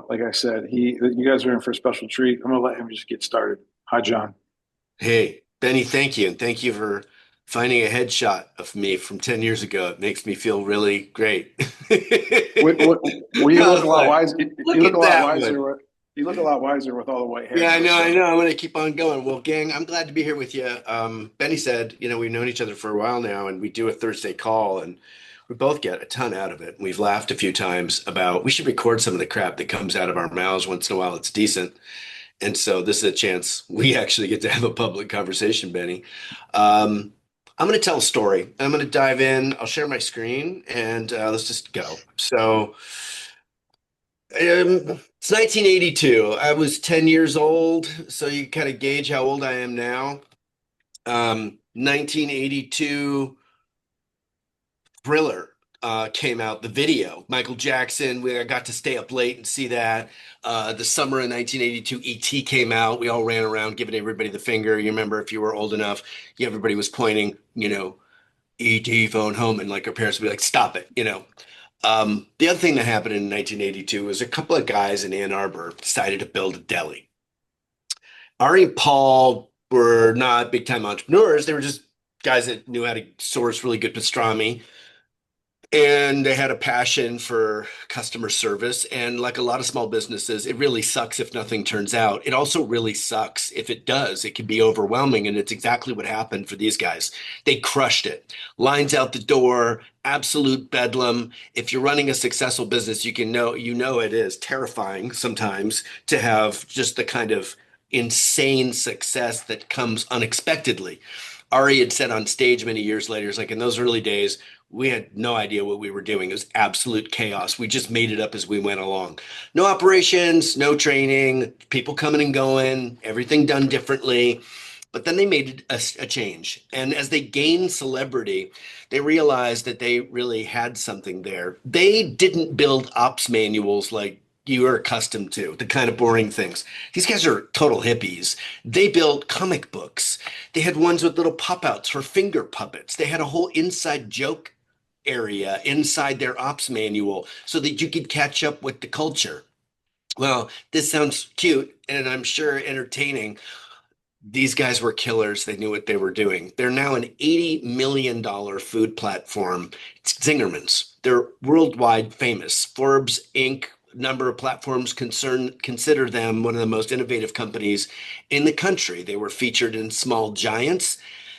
like I said, you guys are in for a special treat. I'm gonna let him just get started. Hi, John. Hey, Benny, thank you. And thank you for finding a headshot of me from 10 years ago. It makes me feel really great. What, you I look a was lot like, wiser. You look look a at lot that wiser. one. You look a lot wiser with all the white hair Yeah, I now. know, I So know. I'm going to keep on going. Well, gang, I'm glad to be here with you. Benny said, we've known each other for a while now, and we do a Thursday call, and we both get a ton out of it. We've laughed a few times about we should record some of the crap that comes out of our mouths once in a while. It's decent. And so this is a chance we actually get to have a public conversation, Benny. Um, I'm going to tell a story. I'm going to dive in. I'll share my screen and let's just go. So it's 1982. I was 10 years old. So you kind of gauge how old I am now. 1982 Thriller came out, the video. Michael Jackson, I got to stay up late and see that. The summer of 1982, E.T. came out. We all ran around giving everybody the finger. You remember if you were old enough, everybody was pointing, E.T. phone home, and like our parents would be like, stop it. The other thing that happened in 1982 was a couple of guys in Ann Arbor decided to build a deli. Ari and Paul were not big time entrepreneurs. They were just guys that knew how to source really good pastrami, and they had a passion for customer service. And like a lot of small businesses, it really sucks if nothing turns out. It also really sucks if it does. It can be overwhelming. And it's exactly what happened for these guys. They crushed it. Lines out the door, absolute bedlam. If you're running a successful business, you know it is terrifying sometimes to have just the kind of insane success that comes unexpectedly. Ari had said on stage many years later, it's like in those early days, we had no idea what we were doing. It was absolute chaos. We just made it up as we went along. No operations, no training, people coming and going, everything done differently. But then they made a change. And as they gained celebrity, they realized that they really had something there. They didn't build ops manuals like you are accustomed to, the kind of boring things. These guys are total hippies. They built comic books. They had ones with little pop outs for finger puppets. They had a whole inside joke area inside their ops manual so that you could catch up with the culture. Well, this sounds cute and I'm sure entertaining. These guys were killers. They knew what they were doing. They're now an $80 million food platform. It's Zingerman's. They're worldwide famous. Forbes Inc. number of platforms consider them one of the most innovative companies in the country. They were featured in Small Giants.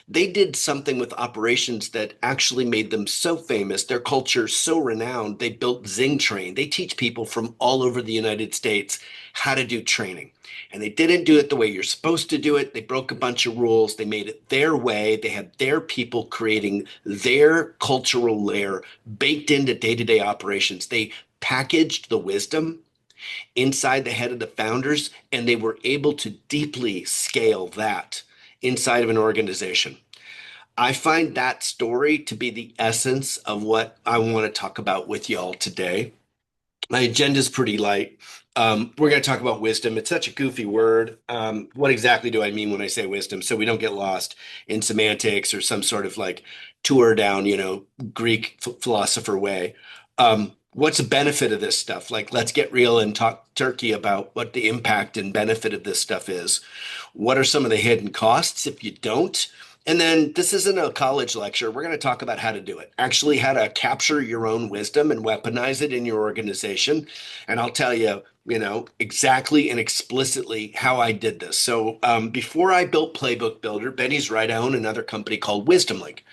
They did something with operations that actually made them so famous, their culture so renowned, they built Zing Train. They teach people from all over the United States how to do training. And they didn't do it the way you're supposed to do it. They broke a bunch of rules. They made it their way. They had their people creating their cultural layer baked into day-to-day operations. They packaged the wisdom inside the head of the founders, and they were able to deeply scale that inside of an organization. I find that story to be the essence of what I want to talk about with y'all today. My agenda is pretty light. We're going to talk about wisdom. It's such a goofy word. What exactly do I mean when I say wisdom? So we don't get lost in semantics or some sort of like tour down, Greek philosopher way. What's the benefit of this stuff? Like, let's get real and talk turkey about what the impact and benefit of this stuff is. What are some of the hidden costs if you don't? And then this isn't a college lecture. We're going to talk about how to do it, actually, how to capture your own wisdom and weaponize it in your organization. And I'll tell you, exactly and explicitly how I did this. So before I built Playbook Builder, Benny's right, I own another company called Wisdom Link.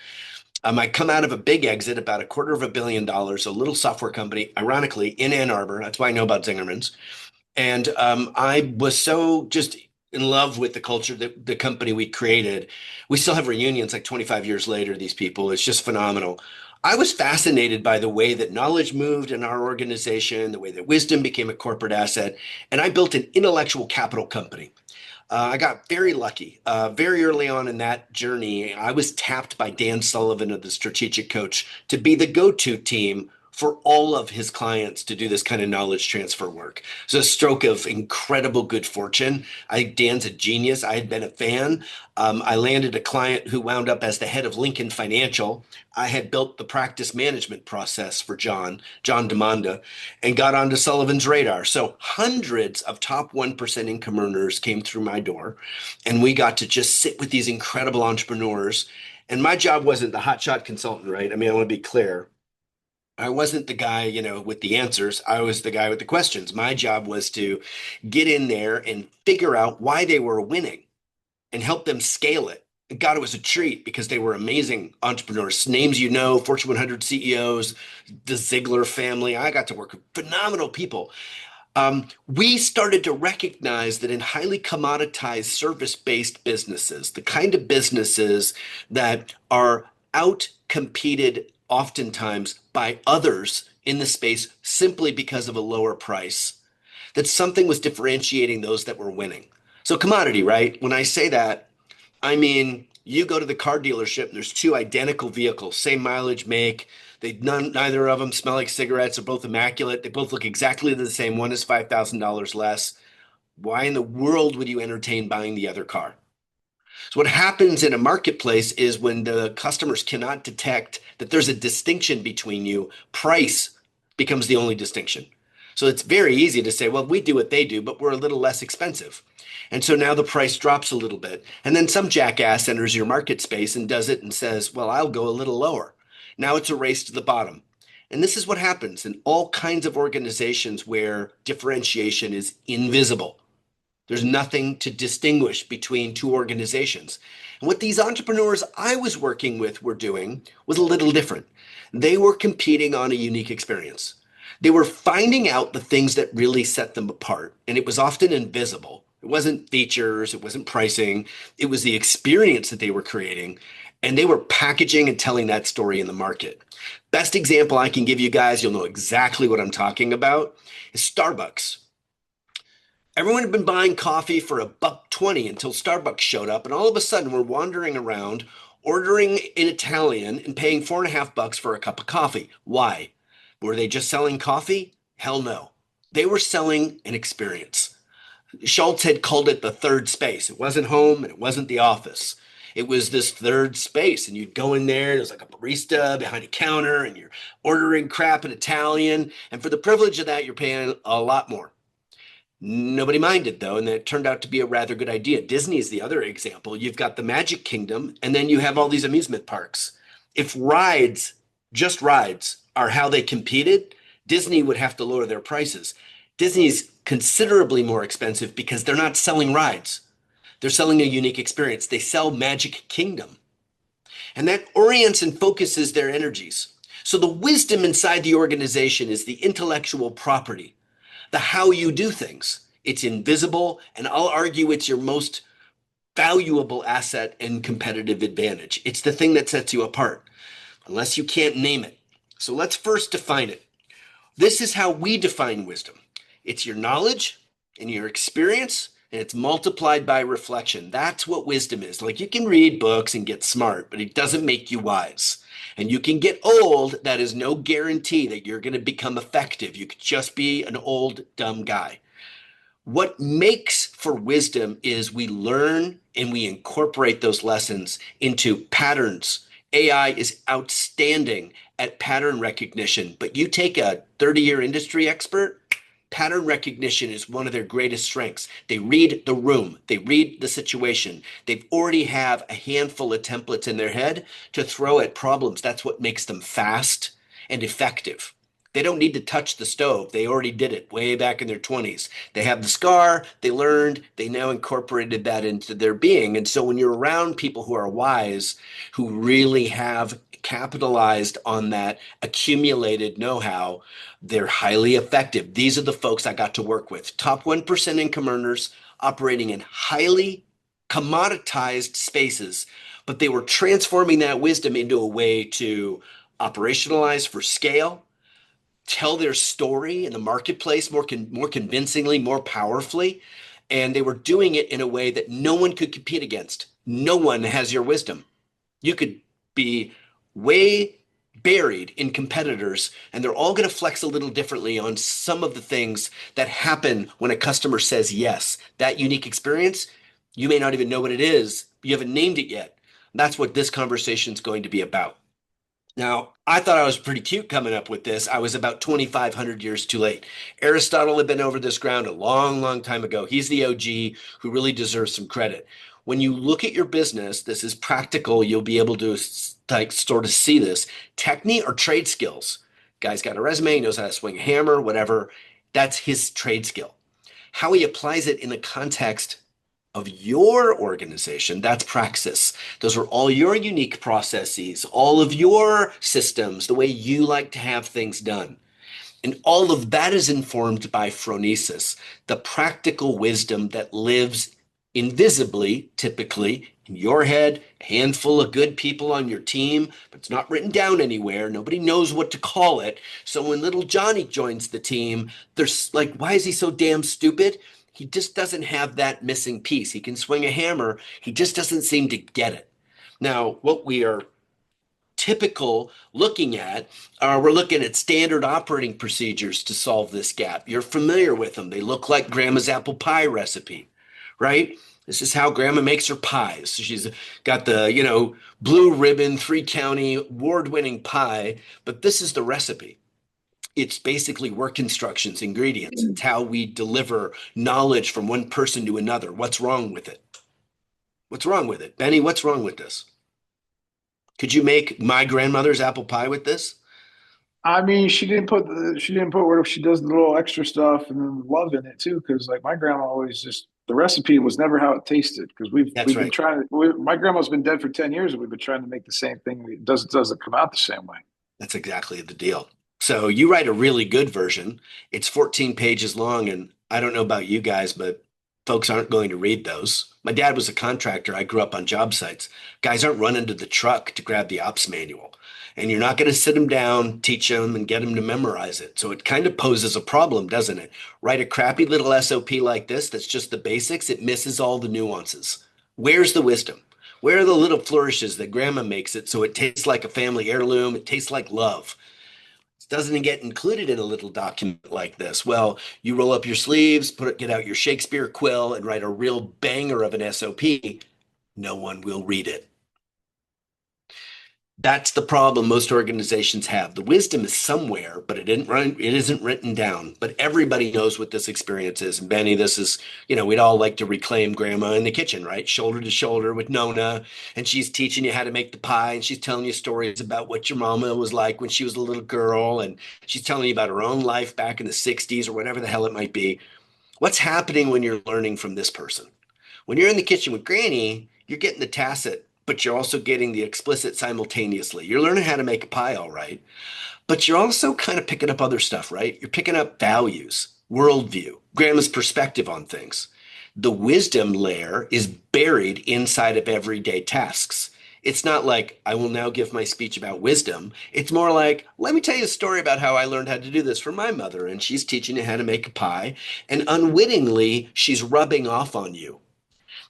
I come out of a big exit, about $250 million, a little software company, ironically, in Ann Arbor. That's why I know about Zingerman's. And I was so just in love with the culture that the company we created. We still have reunions like 25 years later, these people. It's just phenomenal. I was fascinated by the way that knowledge moved in our organization, the way that wisdom became a corporate asset, and I built an intellectual capital company. I got very lucky. Very early on in that journey, I was tapped by Dan Sullivan of the Strategic Coach to be the go-to team for all of his clients to do this kind of knowledge transfer work. It's a stroke of incredible good fortune. Dan's a genius. I had been a fan. I landed a client who wound up as the head of Lincoln Financial. I had built the practice management process for John Demanda, and got onto Sullivan's radar. So hundreds of top 1% income earners came through my door, and we got to just sit with these incredible entrepreneurs. And my job wasn't the hotshot consultant, right? I mean, I want to be clear. I wasn't the guy, with the answers. I was the guy with the questions. My job was to get in there and figure out why they were winning and help them scale it. And God, it was a treat because they were amazing entrepreneurs, names Fortune 100 CEOs, the Ziegler family. I got to work with phenomenal people. We started to recognize that in highly commoditized service-based businesses, the kind of businesses that are out competed oftentimes by others in the space simply because of a lower price, that something was differentiating those that were winning. So commodity, right? When I say that, I mean, you go to the car dealership and there's two identical vehicles, same mileage, make. Neither of them smell like cigarettes. They're both immaculate. They both look exactly the same. One is $5,000 less. Why in the world would you entertain buying the other car? So what happens in a marketplace is when the customers cannot detect that there's a distinction between you, price becomes the only distinction. So it's very easy to say, well, we do what they do, but we're a little less expensive. And so now the price drops a little bit. And then some jackass enters your market space and does it and says, well, I'll go a little lower. Now it's a race to the bottom. And this is what happens in all kinds of organizations where differentiation is invisible. There's nothing to distinguish between two organizations. And what these entrepreneurs I was working with were doing was a little different. They were competing on a unique experience. They were finding out the things that really set them apart, and it was often invisible. It wasn't features, it wasn't pricing, it was the experience that they were creating, and they were packaging and telling that story in the market. Best example I can give you guys, you'll know exactly what I'm talking about, is Starbucks. Everyone had been buying coffee for $1.20 until Starbucks showed up, and all of a sudden we're wandering around ordering in Italian and paying $4.50 for a cup of coffee. Why? Were they just selling coffee? Hell no. They were selling an experience. Schultz had called it the third space. It wasn't home and it wasn't the office. It was this third space, and you'd go in there, there's like a barista behind a counter, and you're ordering crap in Italian. And for the privilege of that, you're paying a lot more. Nobody minded though, and that turned out to be a rather good idea. Disney is the other example. You've got the Magic Kingdom, and then you have all these amusement parks. If just rides, are how they competed, Disney would have to lower their prices. Disney's considerably more expensive because they're not selling rides. They're selling a unique experience. They sell Magic Kingdom. And that orients and focuses their energies. So the wisdom inside the organization is the intellectual property, the how you do things. It's invisible, and I'll argue it's your most valuable asset and competitive advantage. It's the thing that sets you apart, unless you can't name it. So let's first define it. This is how we define wisdom. It's your knowledge and your experience, and it's multiplied by reflection. That's what wisdom is. Like, you can read books and get smart, but it doesn't make you wise. And you can get old. That is no guarantee that you're going to become effective. You could just be an old, dumb guy. What makes for wisdom is we learn and we incorporate those lessons into patterns. AI is outstanding at pattern recognition, but you take a 30-year industry expert, pattern recognition is one of their greatest strengths. They read the room, they read the situation. They already have a handful of templates in their head to throw at problems. That's what makes them fast and effective. They don't need to touch the stove. They already did it way back in their 20s. They have the scar, they learned, they now incorporated that into their being. And so when you're around people who are wise, who really have capitalized on that accumulated know-how, they're highly effective. These are the folks I got to work with. Top 1% income earners operating in highly commoditized spaces, but they were transforming that wisdom into a way to operationalize for scale, tell their story in the marketplace more convincingly, more powerfully. And they were doing it in a way that no one could compete against. No one has your wisdom. You could be way buried in competitors, and they're all going to flex a little differently on some of the things that happen when a customer says yes. That unique experience, you may not even know what it is. You haven't named it yet. That's what this conversation is going to be about. Now, I thought I was pretty cute coming up with this. I was about 2,500 years too late. Aristotle had been over this ground a long, long time ago. He's the OG who really deserves some credit. When you look at your business, this is practical. You'll be able to like sort of see this. Technique or trade skills. Guy's got a resume, he knows how to swing a hammer, whatever. That's his trade skill. How he applies it in the context of your organization, that's praxis. Those are all your unique processes, all of your systems, the way you like to have things done. And all of that is informed by phronesis, the practical wisdom that lives invisibly, typically, in your head, a handful of good people on your team, but it's not written down anywhere. Nobody knows what to call it. So when little Johnny joins the team, there's like, why is he so damn stupid? He just doesn't have that missing piece. He can swing a hammer. He just doesn't seem to get it. Now, what we are typical looking at, we're looking at standard operating procedures to solve this gap. You're familiar with them. They look like grandma's apple pie recipe, right? This is how grandma makes her pies. So she's got the, blue ribbon, 3-county award-winning pie, but this is the recipe. It's basically work instructions, ingredients. It's how we deliver knowledge from one person to another. What's wrong with it? What's wrong with it? Benny, what's wrong with this? Could you make my grandmother's apple pie with this? I mean, she didn't put where she does the little extra stuff and then love in it too. Because like my grandma always just the recipe was never how it tasted. Because That's we've been right. trying. My grandma's been dead for 10 years, and we've been trying to make the same thing. It doesn't come out the same way. That's exactly the deal. So you write a really good version. It's 14 pages long, and I don't know about you guys, but folks aren't going to read those. My dad was a contractor. I grew up on job sites. Guys aren't running to the truck to grab the ops manual. And you're not going to sit them down, teach them, and get them to memorize it. So it kind of poses a problem, doesn't it? Write a crappy little SOP like this that's just the basics. It misses all the nuances. Where's the wisdom? Where are the little flourishes that grandma makes it so it tastes like a family heirloom? It tastes like love. Doesn't get included in a little document like this. Well, you roll up your sleeves, get out your Shakespeare quill and write a real banger of an SOP. No one will read it. That's the problem most organizations have. The wisdom is somewhere, but it isn't written down. But everybody knows what this experience is. And Benny, this is, we'd all like to reclaim grandma in the kitchen, right? Shoulder to shoulder with Nona. And she's teaching you how to make the pie. And she's telling you stories about what your mama was like when she was a little girl. And she's telling you about her own life back in the 60s or whatever the hell it might be. What's happening when you're learning from this person? When you're in the kitchen with Granny, you're getting the tacit, but you're also getting the explicit simultaneously. You're learning how to make a pie, all right, but you're also kind of picking up other stuff, right? You're picking up values, worldview, grandma's perspective on things. The wisdom layer is buried inside of everyday tasks. It's not like, I will now give my speech about wisdom. It's more like, let me tell you a story about how I learned how to do this from my mother, and she's teaching you how to make a pie, and unwittingly, she's rubbing off on you.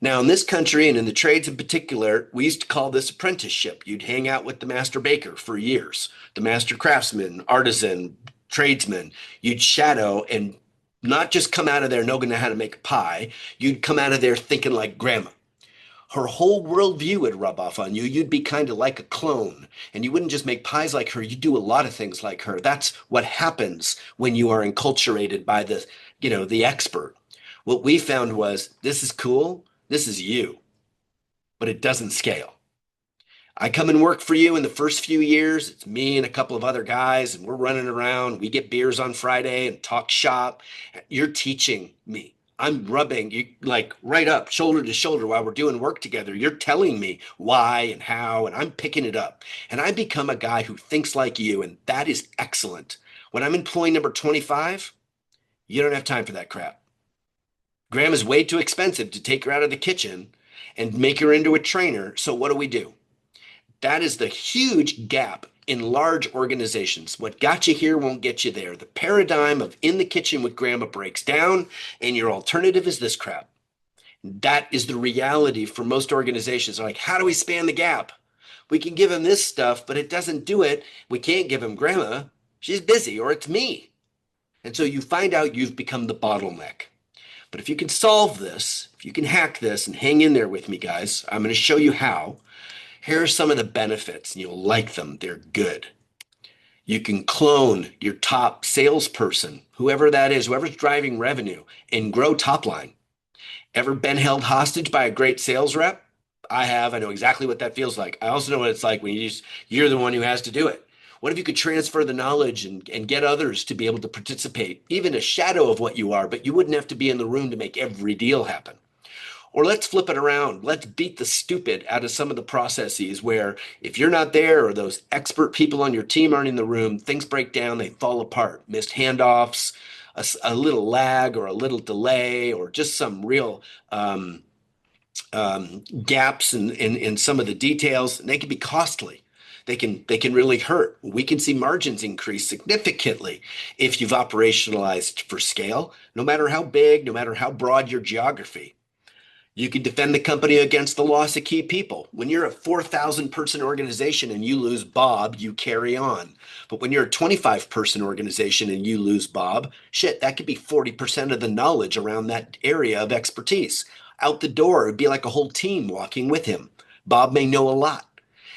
Now, in this country and in the trades in particular, we used to call this apprenticeship. You'd hang out with the master baker for years, the master craftsman, artisan, tradesman. You'd shadow and not just come out of there knowing how to make a pie. You'd come out of there thinking like grandma. Her whole worldview would rub off on you. You'd be kind of like a clone, and you wouldn't just make pies like her. You do a lot of things like her. That's what happens when you are enculturated by the expert. What we found was this is cool. This is you, but it doesn't scale. I come and work for you in the first few years. It's me and a couple of other guys, and we're running around. We get beers on Friday and talk shop. You're teaching me. I'm rubbing you like right up, shoulder to shoulder while we're doing work together. You're telling me why and how, and I'm picking it up. And I become a guy who thinks like you, and that is excellent. When I'm employee number 25, you don't have time for that crap. Grandma's way too expensive to take her out of the kitchen and make her into a trainer. So what do? That is the huge gap in large organizations. What got you here won't get you there. The paradigm of in the kitchen with grandma breaks down, and your alternative is this crap. That is the reality for most organizations. They're like, how do we span the gap? We can give him this stuff, but it doesn't do it. We can't give him grandma. She's busy, or it's me. And so you find out you've become the bottleneck. But if you can solve this, if you can hack this and hang in there with me, guys, I'm going to show you how. Here are some of the benefits, and you'll like them. They're good. You can clone your top salesperson, whoever that is, whoever's driving revenue, and grow top line. Ever been held hostage by a great sales rep? I have. I know exactly what that feels like. I also know what it's like when you're the one who has to do it. What if you could transfer the knowledge and get others to be able to participate, even a shadow of what you are, but you wouldn't have to be in the room to make every deal happen? Or let's flip it around. Let's beat the stupid out of some of the processes where if you're not there or those expert people on your team aren't in the room, things break down, they fall apart. Missed handoffs, a little lag or a little delay, or just some real gaps in some of the details. And they can be costly. They can really hurt. We can see margins increase significantly if you've operationalized for scale, no matter how big, no matter how broad your geography. You can defend the company against the loss of key people. When you're a 4,000 person organization and you lose Bob, you carry on. But when you're a 25 person organization and you lose Bob, shit, that could be 40% of the knowledge around that area of expertise. Out the door, it'd be like a whole team walking with him. Bob may know a lot.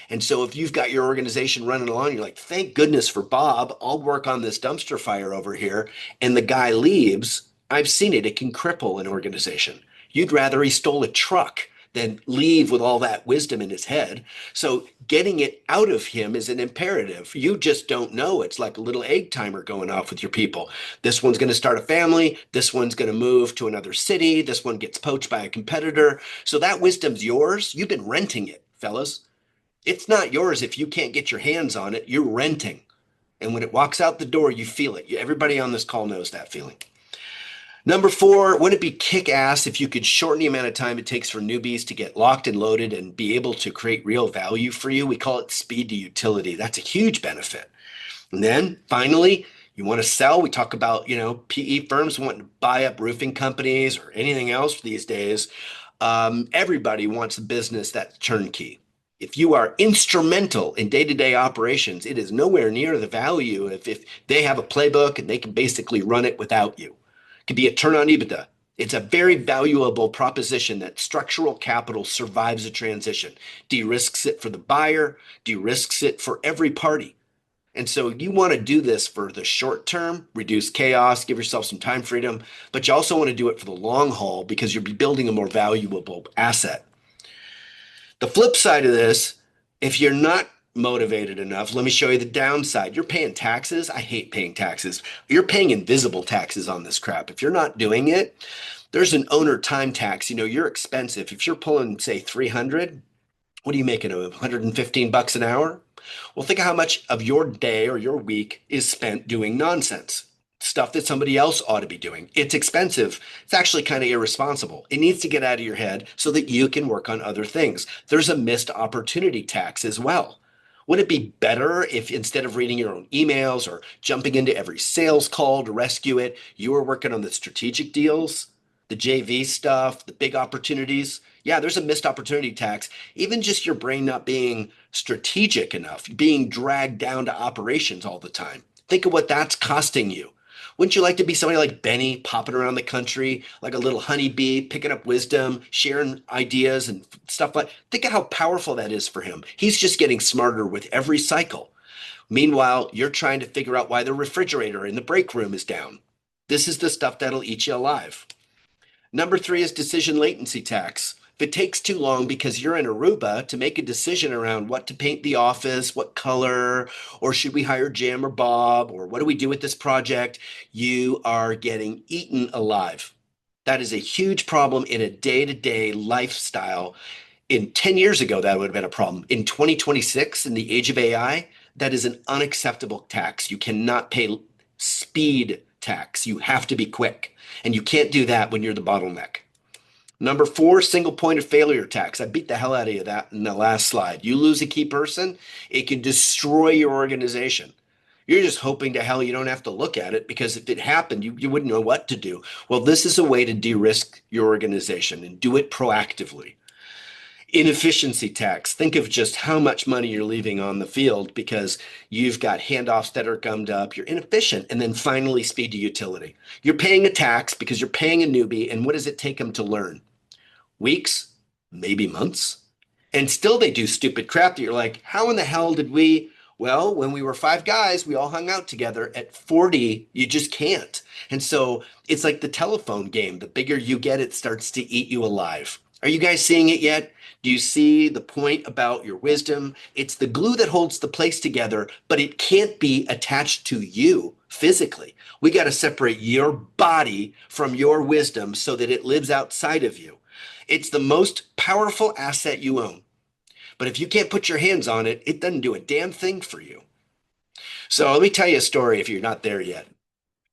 And so if you've got your organization running along, you're like, thank goodness for Bob. I'll work on this dumpster fire over here. And the guy leaves. I've seen it. It can cripple an organization. You'd rather he stole a truck than leave with all that wisdom in his head. So getting it out of him is an imperative. You just don't know. It's like a little egg timer going off with your people. This one's going to start a family. This one's going to move to another city. This one gets poached by a competitor. So that wisdom's yours. You've been renting it, fellas. It's not yours if you can't get your hands on it. You're renting. And when it walks out the door, you feel it. Everybody on this call knows that feeling. Number four, wouldn't it be kick ass if you could shorten the amount of time it takes for newbies to get locked and loaded and be able to create real value for you? We call it speed to utility. That's a huge benefit. And then finally, you want to sell. We talk about, PE firms wanting to buy up roofing companies or anything else these days. Everybody wants a business that's turnkey. If you are instrumental in day-to-day operations, it is nowhere near the value if they have a playbook and they can basically run it without you. It could be a turn on EBITDA. It's a very valuable proposition that structural capital survives a transition, de-risks it for the buyer, de-risks it for every party. And so you want to do this for the short term, reduce chaos, give yourself some time freedom, but you also want to do it for the long haul because you'll be building a more valuable asset. The flip side of this, if you're not motivated enough, let me show you the downside. You're paying taxes. I hate paying taxes. You're paying invisible taxes on this crap. If you're not doing it, there's an owner time tax. You're expensive. If you're pulling, say, 300, what are you making? 115 bucks an hour? Well, think of how much of your day or your week is spent doing nonsense. Stuff that somebody else ought to be doing. It's expensive. It's actually kind of irresponsible. It needs to get out of your head so that you can work on other things. There's a missed opportunity tax as well. Would it be better if instead of reading your own emails or jumping into every sales call to rescue it, you were working on the strategic deals, the JV stuff, the big opportunities? Yeah, there's a missed opportunity tax. Even just your brain not being strategic enough, being dragged down to operations all the time. Think of what that's costing you. Wouldn't you like to be somebody like Benny, popping around the country like a little honeybee, picking up wisdom, sharing ideas and stuff like? Think of how powerful that is for him. He's just getting smarter with every cycle. Meanwhile, you're trying to figure out why the refrigerator in the break room is down. This is the stuff that'll eat you alive. Number three is decision latency tax. If it takes too long because you're in Aruba to make a decision around what to paint the office, what color, or should we hire Jim or Bob, or what do we do with this project, you are getting eaten alive. That is a huge problem in a day-to-day lifestyle. In 10 years ago, that would have been a problem. In 2026, in the age of AI, that is an unacceptable tax. You cannot pay speed tax. You have to be quick. And you can't do that when you're the bottleneck. Number four, single point of failure tax. I beat the hell out of that in the last slide. You lose a key person, it can destroy your organization. You're just hoping to hell you don't have to look at it because if it happened, you wouldn't know what to do. Well, this is a way to de-risk your organization and do it proactively. Inefficiency tax. Think of just how much money you're leaving on the field because you've got handoffs that are gummed up. You're inefficient. And then finally, speed to utility. You're paying a tax because you're paying a newbie. And what does it take them to learn? Weeks, maybe months. And still they do stupid crap that you're like, how in the hell did we? Well, when we were five guys, we all hung out together. At 40, you just can't. And so it's like the telephone game. The bigger you get, it starts to eat you alive. Are you guys seeing it yet? Do you see the point about your wisdom? It's the glue that holds the place together, but it can't be attached to you physically. We got to separate your body from your wisdom so that it lives outside of you. It's the most powerful asset you own. But if you can't put your hands on it, it doesn't do a damn thing for you. So let me tell you a story if you're not there yet.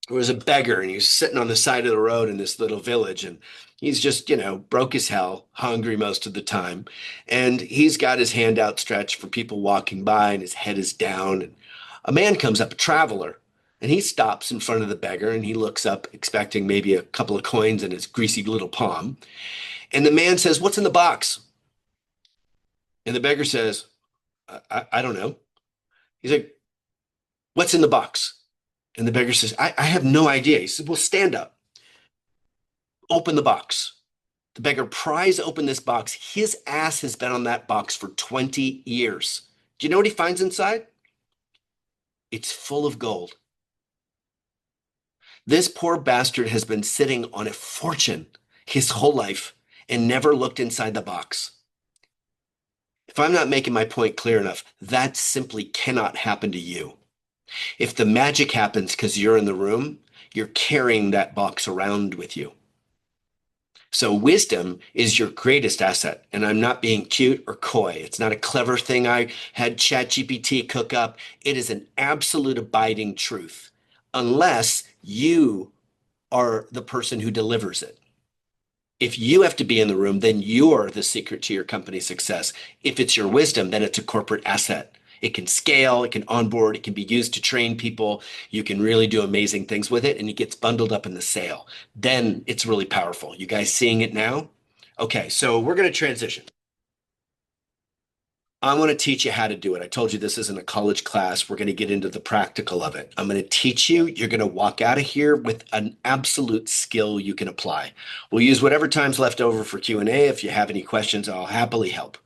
There was a beggar and he was sitting on the side of the road in this little village and he's just, broke as hell, hungry most of the time. And he's got his hand outstretched for people walking by and his head is down. And a man comes up, a traveler, and he stops in front of the beggar and he looks up expecting maybe a couple of coins in his greasy little palm. And the man says, "What's in the box?" And the beggar says, I don't know. He's like, "What's in the box?" And the beggar says, I have no idea. He says, "Well, stand up, open the box." The beggar pries open this box. His ass has been on that box for 20 years. Do you know what he finds inside? It's full of gold. This poor bastard has been sitting on a fortune his whole life and never looked inside the box. If I'm not making my point clear enough, that simply cannot happen to you. If the magic happens because you're in the room, you're carrying that box around with you. So wisdom is your greatest asset. And I'm not being cute or coy. It's not a clever thing I had ChatGPT cook up. It is an absolute abiding truth, unless you are the person who delivers it. If you have to be in the room, then you're the secret to your company's success. If it's your wisdom, then it's a corporate asset. It can scale, it can onboard, it can be used to train people. You can really do amazing things with it, and it gets bundled up in the sale. Then it's really powerful. You guys seeing it now? Okay, so we're going to transition. I want to teach you how to do it. I told you this isn't a college class. We're going to get into the practical of it. I'm going to teach you. You're going to walk out of here with an absolute skill you can apply. We'll use whatever time's left over for Q&A. If you have any questions, I'll happily help.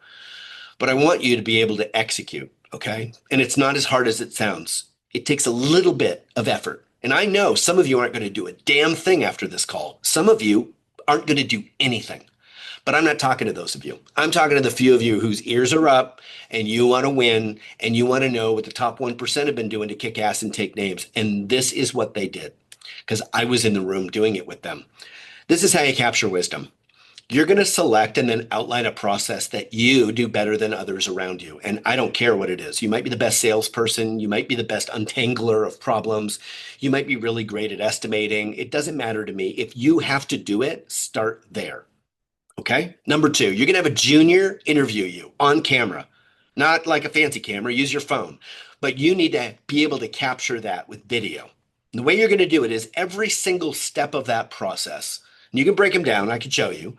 But I want you to be able to execute, okay? And it's not as hard as it sounds. It takes a little bit of effort. And I know some of you aren't going to do a damn thing after this call. Some of you aren't going to do anything. But I'm not talking to those of you. I'm talking to the few of you whose ears are up and you want to win and you want to know what the top 1% have been doing to kick ass and take names. And this is what they did because I was in the room doing it with them. This is how you capture wisdom. You're going to select and then outline a process that you do better than others around you. And I don't care what it is. You might be the best salesperson. You might be the best untangler of problems. You might be really great at estimating. It doesn't matter to me. If you have to do it, start there. Okay. Number two, you're going to have a junior interview you on camera, not like a fancy camera, use your phone, but you need to be able to capture that with video. And the way you're going to do it is every single step of that process. And you can break them down. I can show you.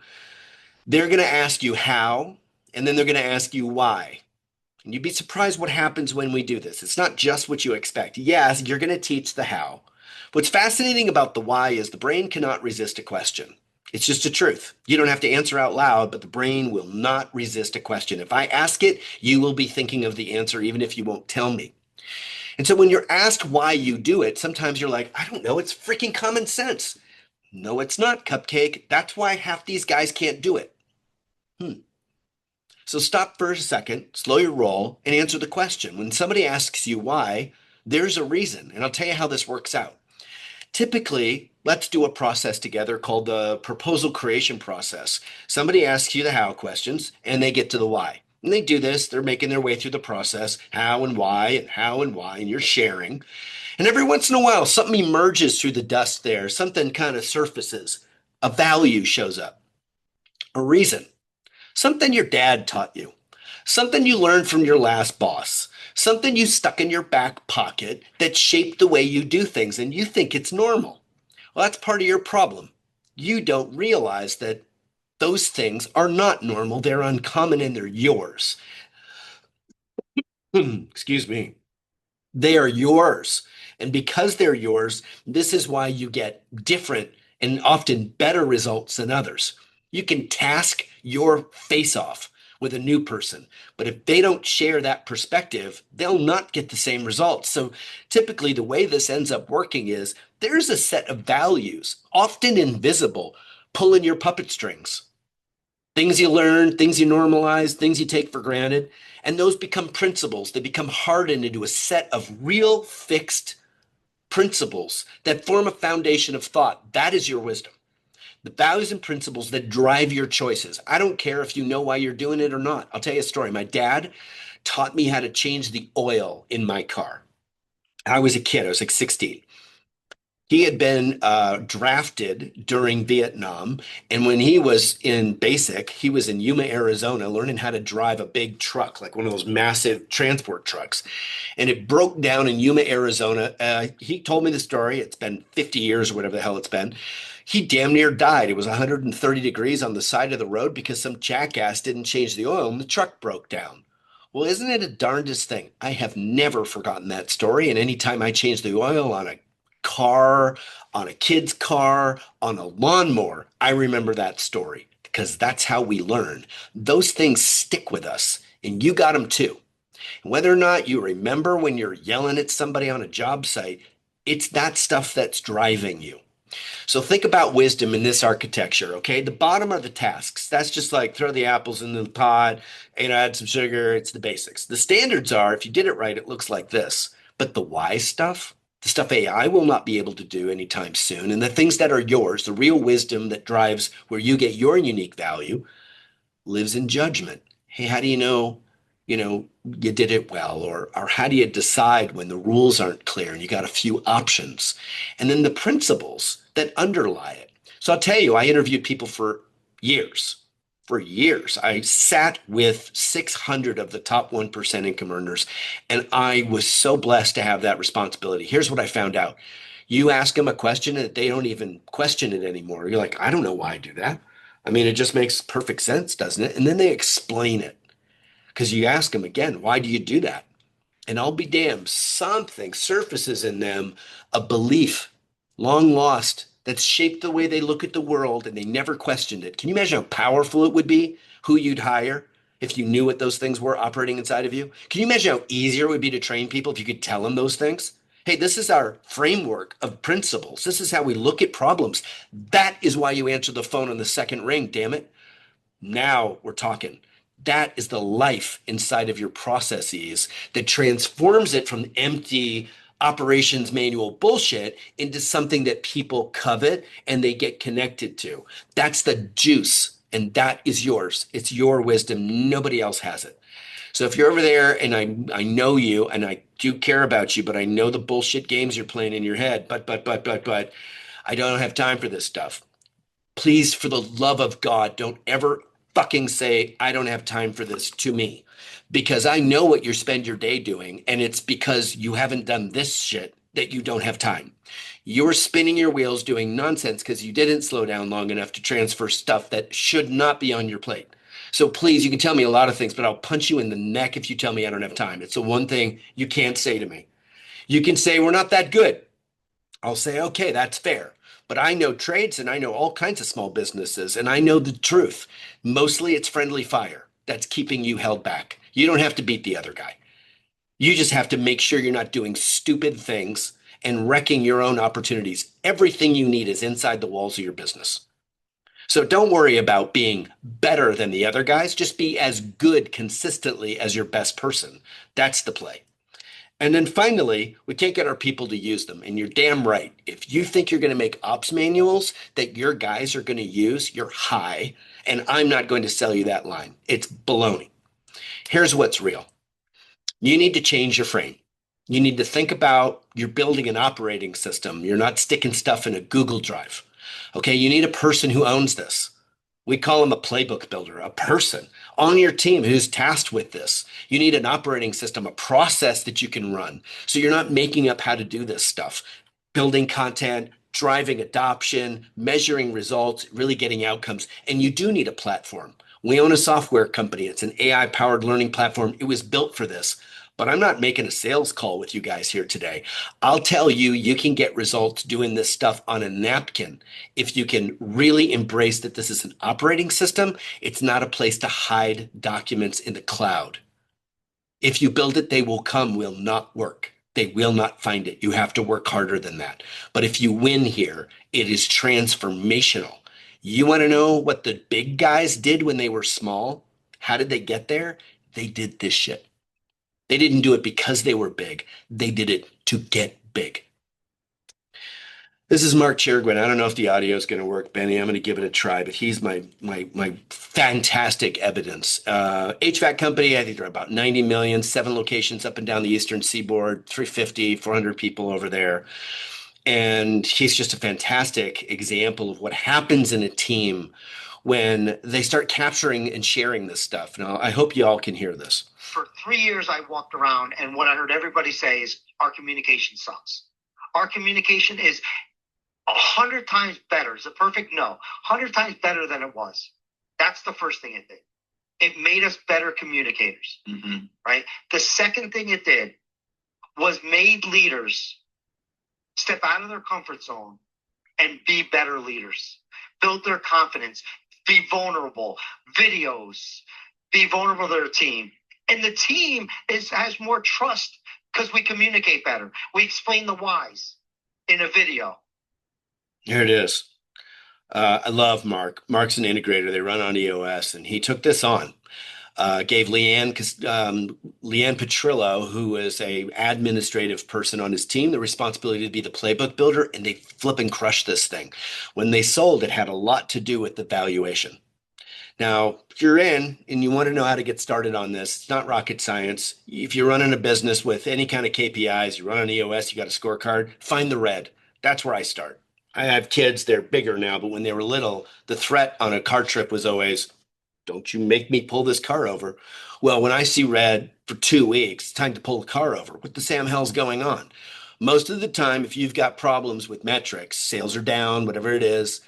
They're going to ask you how, and then they're going to ask you why. And you'd be surprised what happens when we do this. It's not just what you expect. Yes, you're going to teach the how. What's fascinating about the why is the brain cannot resist a question. It's just a truth. You don't have to answer out loud, but the brain will not resist a question. If I ask it, you will be thinking of the answer, even if you won't tell me. And so when you're asked why you do it, sometimes you're like, I don't know, it's freaking common sense. No, it's not, Cupcake. That's why half these guys can't do it. So stop for a second, slow your roll, and answer the question. When somebody asks you why, there's a reason. And I'll tell you how this works out. Typically, let's do a process together called the proposal creation process. Somebody asks you the how questions and they get to the why. And they do this, they're making their way through the process, how and why and how and why, and you're sharing. And every once in a while, something emerges through the dust there, something kind of surfaces, a value shows up, a reason, something your dad taught you, something you learned from your last boss, something you stuck in your back pocket that shaped the way you do things and you think it's normal. Well, that's part of your problem. You don't realize that Those things are not normal. They're uncommon and they're yours. Excuse me. They are yours. And because they're yours, this is why you get different and often better results than others. You can task your face off with a new person, but if they don't share that perspective, they'll not get the same results. So typically, the way this ends up working is there's a set of values, often invisible, pulling your puppet strings. Things you learn, things you normalize, things you take for granted, and those become principles. They become hardened into a set of real fixed principles that form a foundation of thought. That is your wisdom. The values and principles that drive your choices. I don't care if you know why you're doing it or not. I'll tell you a story. My dad taught me how to change the oil in my car. I was a kid, I was like 16. He had been drafted during Vietnam. And when he was in basic, he was in Yuma, Arizona, learning how to drive a big truck, like one of those massive transport trucks. And it broke down in Yuma, Arizona. He told me the story. It's been 50 years or whatever the hell it's been. He damn near died. It was 130 degrees on the side of the road because some jackass didn't change the oil and the truck broke down. Well, isn't it a darndest thing? I have never forgotten that story. And anytime I change the oil on a car, on a kid's car, on a lawnmower, I remember that story because that's how we learn. Those things stick with us, and you got them too. Whether or not you remember when you're yelling at somebody on a job site, it's that stuff that's driving you. So think about wisdom in this architecture, okay? The bottom are the tasks. That's just like throw the apples in the pot, add some sugar. It's the basics. The standards are, if you did it right, it looks like this. But the why stuff, the stuff AI will not be able to do anytime soon, and the things that are yours, the real wisdom that drives where you get your unique value, lives in judgment. Hey, how do you did it well? Or how do you decide when the rules aren't clear and you got a few options? And then the principles that underlie it. So I'll tell you, I interviewed people for years. For years, I sat with 600 of the top 1% income earners, and I was so blessed to have that responsibility. Here's what I found out. You ask them a question and they don't even question it anymore. You're like, I don't know why I do that. I mean, it just makes perfect sense, doesn't it? And then they explain it because you ask them again, why do you do that? And I'll be damned, something surfaces in them, a belief long lost that's shaped the way they look at the world and they never questioned it. Can you imagine how powerful it would be, who you'd hire if you knew what those things were operating inside of you? Can you imagine how easier it would be to train people if you could tell them those things? Hey, this is our framework of principles. This is how we look at problems. That is why you answer the phone on the second ring, damn it. Now we're talking. That is the life inside of your processes that transforms it from empty operations manual bullshit into something that people covet and they get connected to. That's the juice, and that is yours. It's your wisdom. Nobody else has it. So if you're over there and I know you and I do care about you, but I know the bullshit games you're playing in your head, but I don't have time for this stuff. Please, for the love of God, don't ever fucking say, I don't have time for this to me, because I know what you spend your day doing. And it's because you haven't done this shit that you don't have time. You're spinning your wheels doing nonsense because you didn't slow down long enough to transfer stuff that should not be on your plate. So please, you can tell me a lot of things, but I'll punch you in the neck if you tell me I don't have time. It's the one thing you can't say to me. You can say, we're not that good. I'll say, okay, that's fair. But I know trades and I know all kinds of small businesses, and I know the truth. Mostly it's friendly fire that's keeping you held back. You don't have to beat the other guy. You just have to make sure you're not doing stupid things and wrecking your own opportunities. Everything you need is inside the walls of your business. So don't worry about being better than the other guys. Just be as good consistently as your best person. That's the play. And then finally, we can't get our people to use them. And you're damn right. If you think you're going to make ops manuals that your guys are going to use, you're high. And I'm not going to sell you that line. It's baloney. Here's what's real. You need to change your frame. You need to think about you're building an operating system. You're not sticking stuff in a Google Drive. Okay, you need a person who owns this. We call them a playbook builder, a person on your team who's tasked with this. You need an operating system, a process that you can run. So you're not making up how to do this stuff, building content, driving adoption, measuring results, really getting outcomes. And you do need a platform. We own a software company. It's an AI powered learning platform. It was built for this. But I'm not making a sales call with you guys here today. I'll tell you, you can get results doing this stuff on a napkin if you can really embrace that this is an operating system. It's not a place to hide documents in the cloud. If you build it, they will come, will not work. They will not find it. You have to work harder than that. But if you win here, it is transformational. You want to know what the big guys did when they were small? How did they get there? They did this shit. They didn't do it because they were big. They did it to get big. This is Mark Chergwin. I don't know if the audio is going to work, Benny. I'm going to give it a try, but he's my fantastic evidence. HVAC company, I think they're about 90 million, 7 locations up and down the eastern seaboard, 350, 400 people over there. And he's just a fantastic example of what happens in a team when they start capturing and sharing this stuff. Now, I hope you all can hear this. For 3 years, I walked around, and what I heard everybody say is our communication sucks. Our communication is 100 times better. Is it perfect? No. 100 times better than it was. That's the first thing it did. It made us better communicators, right? The second thing it did was made leaders step out of their comfort zone and be better leaders, build their confidence, be vulnerable, videos, be vulnerable to their team. And the team has more trust because we communicate better. We explain the whys in a video. Here it is. I love Mark. Mark's an integrator. They run on EOS, and he took this on. Gave Leanne Petrillo, who is a administrative person on his team, the responsibility to be the playbook builder, and they flip and crush this thing. When they sold, it had a lot to do with the valuation. Now, if you're in and you want to know how to get started on this, it's not rocket science. If you're running a business with any kind of KPIs, you run on EOS, you got a scorecard, find the red. That's where I start. I have kids, they're bigger now, but when they were little, the threat on a car trip was always, don't you make me pull this car over. Well, when I see red for 2 weeks, it's time to pull the car over. What the Sam hell's going on? Most of the time, if you've got problems with metrics, sales are down, whatever it is,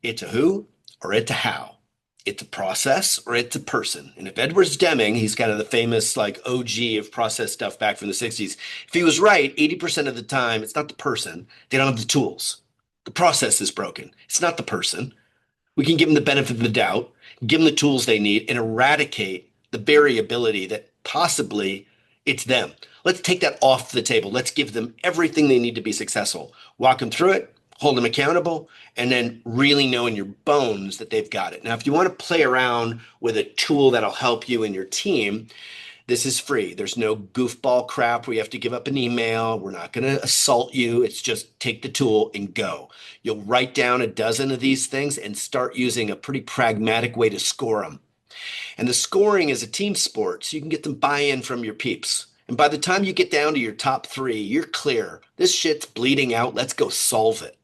it's a who or it's a how. It's a process or it's a person. And if Edwards Deming, he's kind of the famous like OG of process stuff back from the 60s, if he was right, 80% of the time, it's not the person. They don't have the tools. The process is broken. It's not the person. We can give them the benefit of the doubt, give them the tools they need, and eradicate the variability that possibly it's them. Let's take that off the table. Let's give them everything they need to be successful. Walk them through it, hold them accountable, and then really know in your bones that they've got it. Now, if you want to play around with a tool that'll help you and your team, this is free. There's no goofball crap where you have to give up an email. We're not going to assault you. It's just take the tool and go. You'll write down a dozen of these things and start using a pretty pragmatic way to score them. And the scoring is a team sport, so you can get some buy-in from your peeps. And by the time you get down to your top 3, you're clear. This shit's bleeding out. Let's go solve it.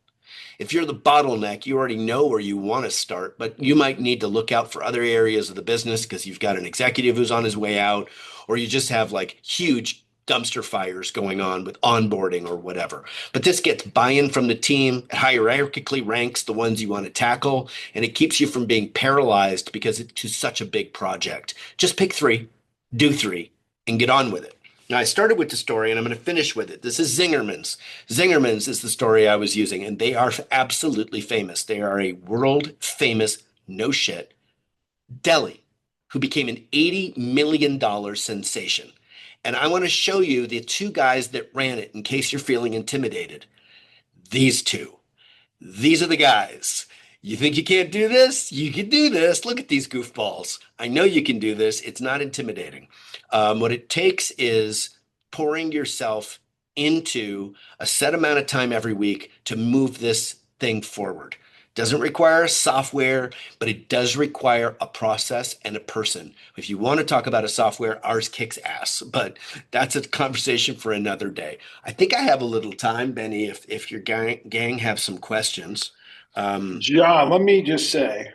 If you're the bottleneck, you already know where you want to start, but you might need to look out for other areas of the business because you've got an executive who's on his way out, or you just have like huge dumpster fires going on with onboarding or whatever. But this gets buy-in from the team, it hierarchically ranks the ones you want to tackle, and it keeps you from being paralyzed because it's such a big project. Just pick 3, do 3, and get on with it. Now, I started with the story and I'm going to finish with it. This is Zingerman's. Zingerman's is the story I was using, and they are absolutely famous. They are a world famous, no shit, deli who became an $80 million sensation. And I want to show you the 2 guys that ran it in case you're feeling intimidated. These 2. These are the guys. You think you can't do this? You can do this. Look at these goofballs. I know you can do this. It's not intimidating. What it takes is pouring yourself into a set amount of time every week to move this thing forward. Doesn't require software, but it does require a process and a person. If you want to talk about a software, ours kicks ass, but that's a conversation for another day. I think I have a little time, Benny, if your gang have some questions. John, let me just say,